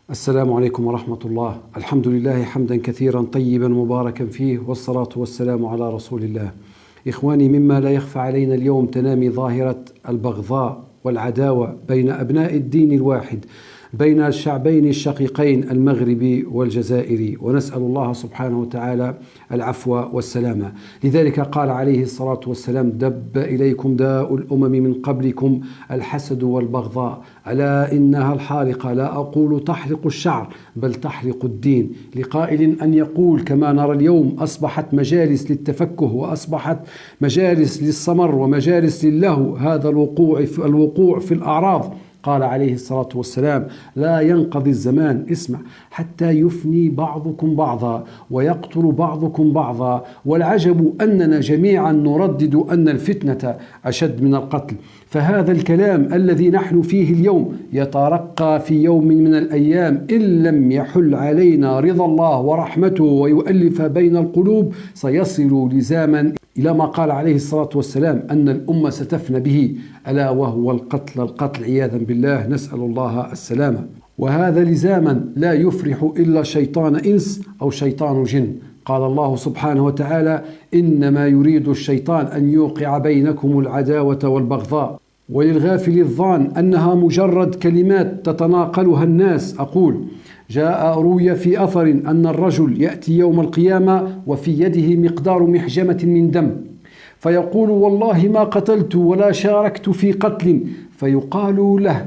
السلام عليكم ورحمة الله. الحمد لله حمدا كثيرا طيبا مباركا فيه، والصلاة والسلام على رسول الله. إخواني، مما لا يخفى علينا اليوم تنامي ظاهرة البغضاء والعداوة بين أبناء الدين الواحد، بين الشعبين الشقيقين المغربي والجزائري، ونسأل الله سبحانه وتعالى العفو والسلامة. لذلك قال عليه الصلاة والسلام: دب إليكم داء الأمم من قبلكم الحسد والبغضاء، ألا إنها الحالقة، لا أقول تحلق الشعر بل تحلق الدين. لقائل أن يقول: كما نرى اليوم أصبحت مجالس للتفكه، وأصبحت مجالس للسمر، ومجالس للهو، هذا الوقوع في الأعراض. قال عليه الصلاة والسلام: لا ينقضي الزمان، اسمع، حتى يفني بعضكم بعضا ويقتل بعضكم بعضا، والعجب أننا جميعا نردد أن الفتنة أشد من القتل. فهذا الكلام الذي نحن فيه اليوم يترقى في يوم من الأيام، إن لم يحل علينا رضا الله ورحمته ويؤلف بين القلوب، سيصل لزاما إلى ما قال عليه الصلاة والسلام أن الأمة ستفنى به، ألا وهو القتل عياذا بالله، نسأل الله السلامة. وهذا لزاما لا يفرح إلا شيطان إنس أو شيطان جن. قال الله سبحانه وتعالى: إنما يريد الشيطان أن يوقع بينكم العداوة والبغضاء. وللغافل الظان أنها مجرد كلمات تتناقلها الناس أقول: روي في أثر أن الرجل يأتي يوم القيامة وفي يده مقدار محجمة من دم، فيقول: والله ما قتلت ولا شاركت في قتل. فيقال له: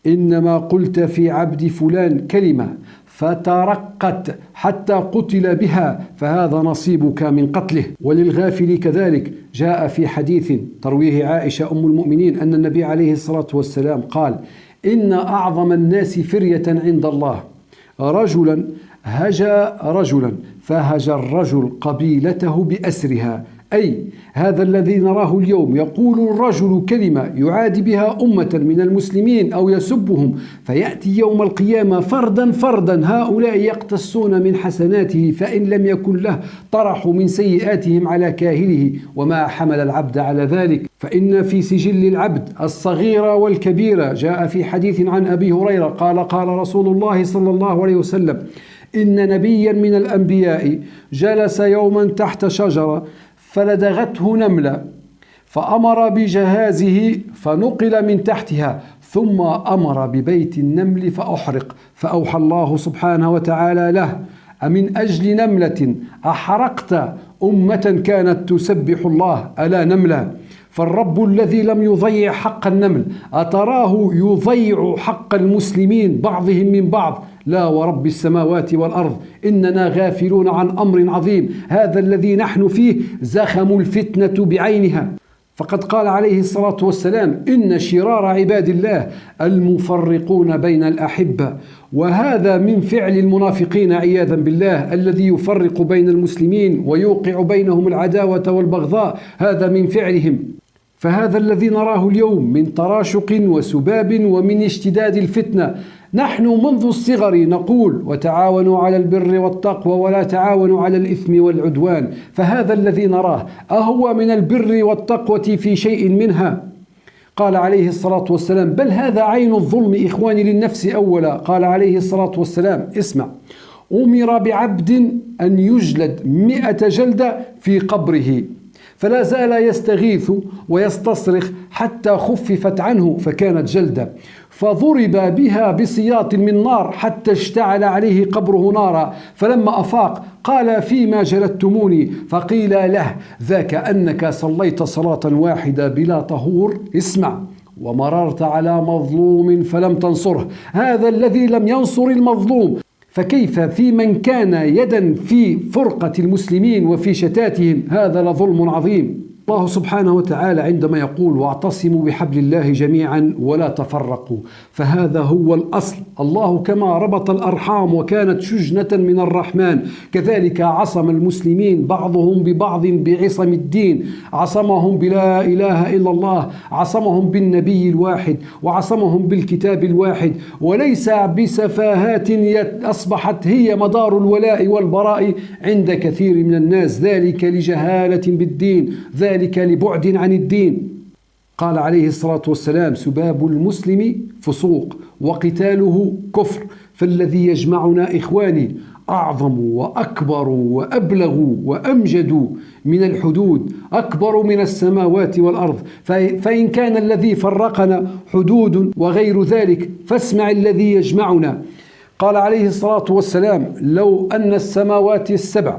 إنما قلت في عبد فلان كلمة فترقت حتى قتل بها، فهذا نصيبك من قتله. وللغافل كذلك جاء في حديث ترويه عائشة أم المؤمنين أن النبي عليه الصلاة والسلام قال: إن أعظم الناس فرية عند الله رجلا هجا رجلا فهجا الرجل قبيلته بأسرها. أي هذا الذي نراه اليوم، يقول الرجل كلمة يعادي بها أمة من المسلمين أو يسبهم، فيأتي يوم القيامة فردا فردا، هؤلاء يقتصون من حسناته، فإن لم يكن له طرحوا من سيئاتهم على كاهله. وما حمل العبد على ذلك؟ فإن في سجل العبد الصغيرة والكبيرة. جاء في حديث عن أبي هريرة قال رسول الله صلى الله عليه وسلم: إن نبيا من الأنبياء جلس يوما تحت شجرة فلدغته نملة، فأمر بجهازه فنقل من تحتها، ثم أمر ببيت النمل فأحرق، فأوحى الله سبحانه وتعالى له: أمن أجل نملة أحرقت أمة كانت تسبح الله، ألا نملة؟ فالرب الذي لم يضيع حق النمل أتراه يضيع حق المسلمين بعضهم من بعض؟ لا ورب السماوات والأرض، إننا غافلون عن أمر عظيم. هذا الذي نحن فيه زخم الفتنة بعينها. فقد قال عليه الصلاة والسلام: إن شرار عباد الله المفرقون بين الأحبة. وهذا من فعل المنافقين عياذا بالله، الذي يفرق بين المسلمين ويوقع بينهم العداوة والبغضاء، هذا من فعلهم. فهذا الذي نراه اليوم من تراشق وسباب ومن اشتداد الفتنة، نحن منذ الصغر نقول: وتعاونوا على البر والتقوى ولا تعاونوا على الإثم والعدوان. فهذا الذي نراه أهو من البر والتقوى في شيء منها؟ قال عليه الصلاة والسلام: بل هذا عين الظلم إخواني للنفس أولا. قال عليه الصلاة والسلام: اسمع، أمر بعبد أن يجلد 100 جلدة في قبره، فلا زال يستغيث ويستصرخ حتى خففت عنه فكانت جلدة، فضرب بها بسياط من نار حتى اشتعل عليه قبره نارا، فلما أفاق قال: فيما جلدتموني؟ فقيل له: ذاك أنك صليت صلاة واحدة بلا طهور، اسمع، ومررت على مظلوم فلم تنصره. هذا الذي لم ينصر المظلوم، فكيف في من كان يدا في فرقة المسلمين وفي شتاتهم؟ هذا لظلم عظيم. الله سبحانه وتعالى عندما يقول: واعتصموا بحبل الله جميعا ولا تفرقوا، فهذا هو الأصل. الله كما ربط الأرحام وكانت شجنة من الرحمن، كذلك عصم المسلمين بعضهم ببعض بعصم الدين، عصمهم بلا إله إلا الله، عصمهم بالنبي الواحد، وعصمهم بالكتاب الواحد، وليس بسفاهات أصبحت هي مدار الولاء والبراء عند كثير من الناس، ذلك لجهالة بالدين، ذلك لبعد عن الدين. قال عليه الصلاة والسلام: سباب المسلم فسوق وقتاله كفر، فالذي يجمعنا إخواني أعظم وأكبر وأبلغ وأمجد من الحدود، أكبر من السماوات والأرض. فإن كان الذي فرقنا حدود وغير ذلك فاسمع الذي يجمعنا. قال عليه الصلاة والسلام: لو أن السماوات السبع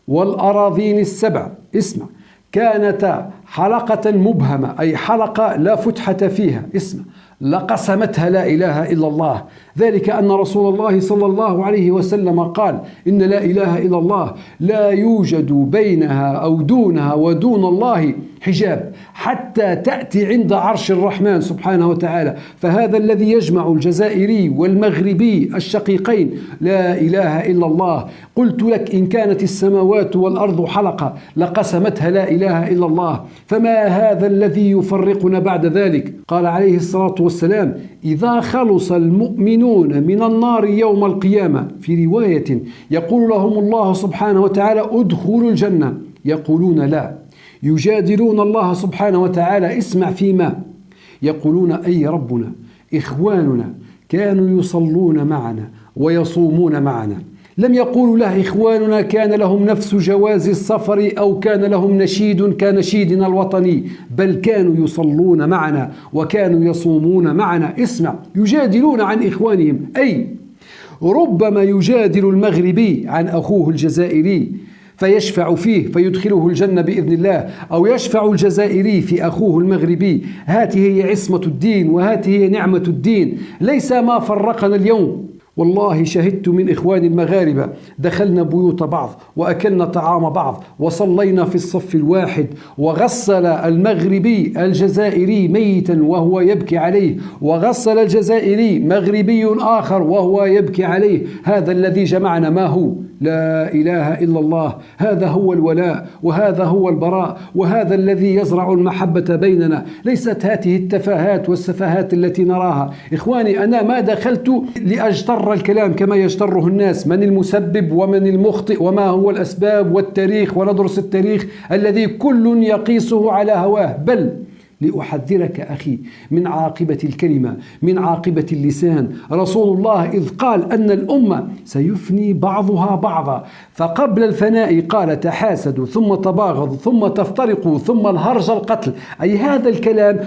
والأراضين السبع اسمع كانتا حلقة مبهمة، أي حلقة لا فتحة فيها، اسمع، لقسمتها لا إله إلا الله. ذلك أن رسول الله صلى الله عليه وسلم قال: إن لا إله إلا الله لا يوجد بينها أو دونها ودون الله حجاب حتى تأتي عند عرش الرحمن سبحانه وتعالى. فهذا الذي يجمع الجزائري والمغربي الشقيقين لا إله إلا الله. قلت لك: إن كانت السماوات والأرض حلقة لقسمتها لا إله إلا الله، فما هذا الذي يفرقنا بعد ذلك؟ قال عليه الصلاة والسلام: إذا خلص المؤمنون من النار يوم القيامة، في رواية يقول لهم الله سبحانه وتعالى: ادخلوا الجنة، يقولون لا، يجادلون الله سبحانه وتعالى، اسمع فيما يقولون: أي ربنا إخواننا كانوا يصلون معنا ويصومون معنا. لم يقولوا له إخواننا كان لهم نفس جواز السفر أو كان لهم نشيد كنشيدنا الوطني، بل كانوا يصلون معنا وكانوا يصومون معنا. اسمع، يجادلون عن إخوانهم، أي ربما يجادل المغربي عن أخوه الجزائري فيشفع فيه فيدخله الجنة بإذن الله، أو يشفع الجزائري في أخوه المغربي. هذه هي عصمة الدين وهذه هي نعمة الدين، ليس ما فرقنا اليوم. والله شهدت من إخواني المغاربة دخلنا بيوت بعض وأكلنا طعام بعض وصلينا في الصف الواحد، وغسل المغربي الجزائري ميتا وهو يبكي عليه، وغسل الجزائري مغربي آخر وهو يبكي عليه. هذا الذي جمعنا ما هو؟ لا إله إلا الله. هذا هو الولاء وهذا هو البراء وهذا الذي يزرع المحبة بيننا، ليست هذه التفاهات والسفاهات التي نراها. إخواني، أنا ما دخلت لأجتر الكلام كما يجتره الناس، من المسبب ومن المخطئ وما هو الأسباب والتاريخ، وندرس التاريخ الذي كل يقيسه على هواه، بل لأحذرك أخي من عاقبة الكلمة، من عاقبة اللسان. رسول الله إذ قال أن الأمة سيفني بعضها بعضا، فقبل الفناء قال: تحاسدوا ثم تباغضوا ثم تفترقوا ثم الهرج القتل. أي هذا الكلام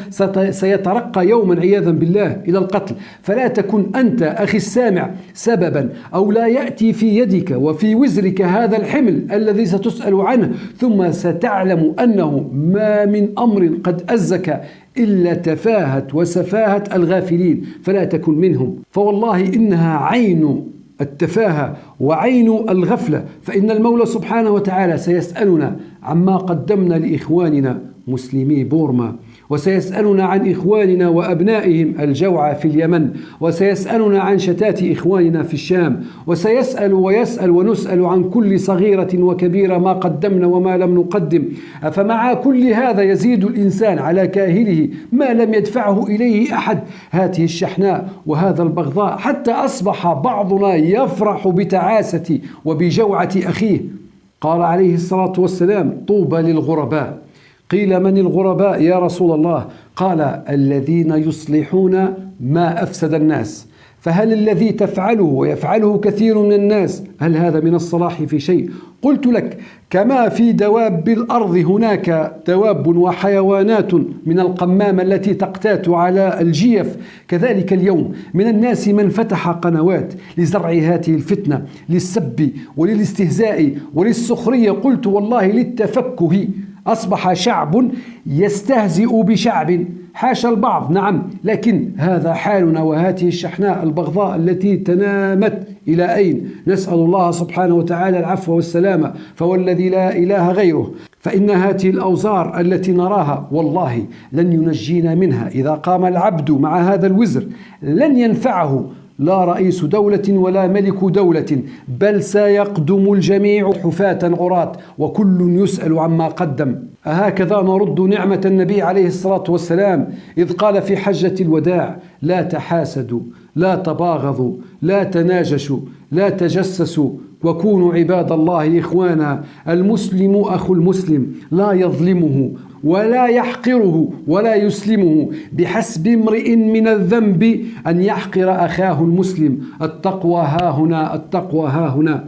سيترقى يوما عياذا بالله إلى القتل. فلا تكن أنت أخي السامع سببا، أو لا يأتي في يدك وفي وزرك هذا الحمل الذي ستسأل عنه، ثم ستعلم أنه ما من أمر قد أزك إلا تفاهة وسفاهة الغافلين، فلا تكن منهم. فوالله إنها عين التفاهة وعين الغفلة. فإن المولى سبحانه وتعالى سيسألنا عما قدمنا لإخواننا مسلمي بورما، وسيسألنا عن إخواننا وأبنائهم الجوعى في اليمن، وسيسألنا عن شتات إخواننا في الشام، وسيسأل ويسأل ونسأل عن كل صغيرة وكبيرة ما قدمنا وما لم نقدم. فمع كل هذا يزيد الإنسان على كاهله ما لم يدفعه إليه أحد، هذه الشحناء وهذا البغضاء، حتى أصبح بعضنا يفرح بتعاسة وبجوعة أخيه. قال عليه الصلاة والسلام: طوبى للغرباء. قيل: من الغرباء يا رسول الله؟ قال: الذين يصلحون ما أفسد الناس. فهل الذي تفعله ويفعله كثير من الناس هل هذا من الصلاح في شيء؟ قلت لك: كما في دواب الأرض هناك دواب وحيوانات من القمامة التي تقتات على الجيف، كذلك اليوم من الناس من فتح قنوات لزرع هذه الفتنة، للسب وللاستهزاء وللسخرية، قلت والله للتفكه. أصبح شعب يستهزئ بشعب، حاشا البعض، نعم، لكن هذا حالنا، وهذه الشحناء البغضاء التي تنامت إلى أين؟ نسأل الله سبحانه وتعالى العفو والسلامة، فوالذي لا إله غيره. فإن هذه الأوزار التي نراها والله لن ينجينا منها. إذا قام العبد مع هذا الوزر لن ينفعه لا رئيس دولة ولا ملك دولة، بل سيقدم الجميع حفاة عراة وكل يسأل عما قدم. أهكذا نرد نعمة النبي عليه الصلاة والسلام إذ قال في حجة الوداع: لا تحاسدوا، لا تباغضوا، لا تناجشوا، لا تجسسوا، وكونوا عباد الله إخوانا. المسلم أخو المسلم لا يظلمه ولا يحقره ولا يسلمه. بحسب امرئ من الذنب أن يحقر أخاه المسلم. التقوى ها هنا، التقوى ها هنا.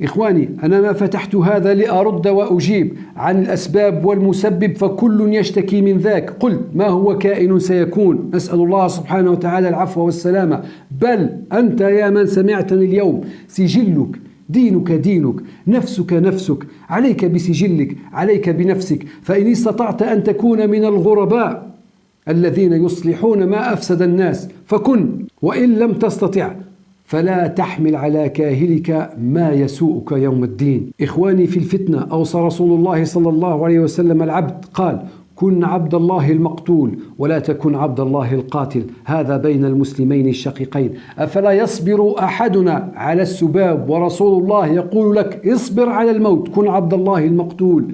إخواني، أنا ما فتحت هذا لأرد وأجيب عن الأسباب والمسبب، فكل يشتكي من ذاك. قلت ما هو كائن سيكون، نسأل الله سبحانه وتعالى العفو والسلامة. بل أنت يا من سمعتني اليوم، سجلك دينك دينك، نفسك نفسك، عليك بسجلك، عليك بنفسك. فإن استطعت أن تكون من الغرباء الذين يصلحون ما أفسد الناس فكن، وإن لم تستطع فلا تحمل على كاهلك ما يسوءك يوم الدين. إخواني في الفتنة، أوصى رسول الله صلى الله عليه وسلم العبد، قال كن عبد الله المقتول ولا تكن عبد الله القاتل. هذا بين المسلمين الشقيقين. أفلا يصبر أحدنا على السباب ورسول الله يقول لك اصبر على الموت، كن عبد الله المقتول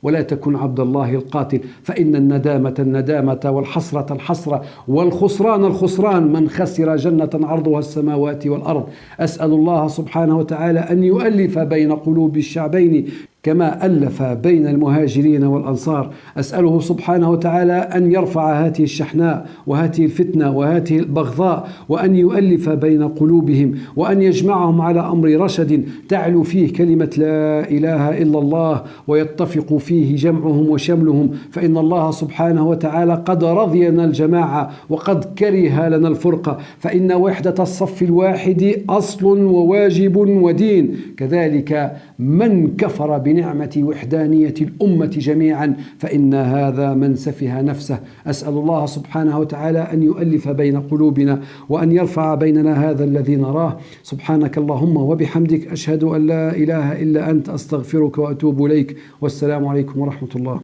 ولا تكن عبد الله القاتل. فإن الندامة الندامة والحسرة الحسرة والخسران الخسران من خسر جنة عرضها السماوات والأرض. أسأل الله سبحانه وتعالى أن يؤلف بين قلوب الشعبين كما ألف بين المهاجرين والأنصار. أسأله سبحانه وتعالى أن يرفع هذه الشحناء وهذه الفتنة وهذه البغضاء، وأن يؤلف بين قلوبهم، وأن يجمعهم على أمر رشد تعلو فيه كلمة لا إله إلا الله، ويتفق فيه جمعهم وشملهم. فإن الله سبحانه وتعالى قد رضي لنا الجماعة وقد كره لنا الفرقة. فإن وحدة الصف الواحد أصل وواجب ودين. كذلك من كفر بنعمة وحدانية الأمة جميعا فإن هذا من سفه نفسه. أسأل الله سبحانه وتعالى أن يؤلف بين قلوبنا وأن يرفع بيننا هذا الذي نراه. سبحانك اللهم وبحمدك، أشهد أن لا إله إلا أنت، أستغفرك وأتوب إليك. والسلام عليكم ورحمة الله.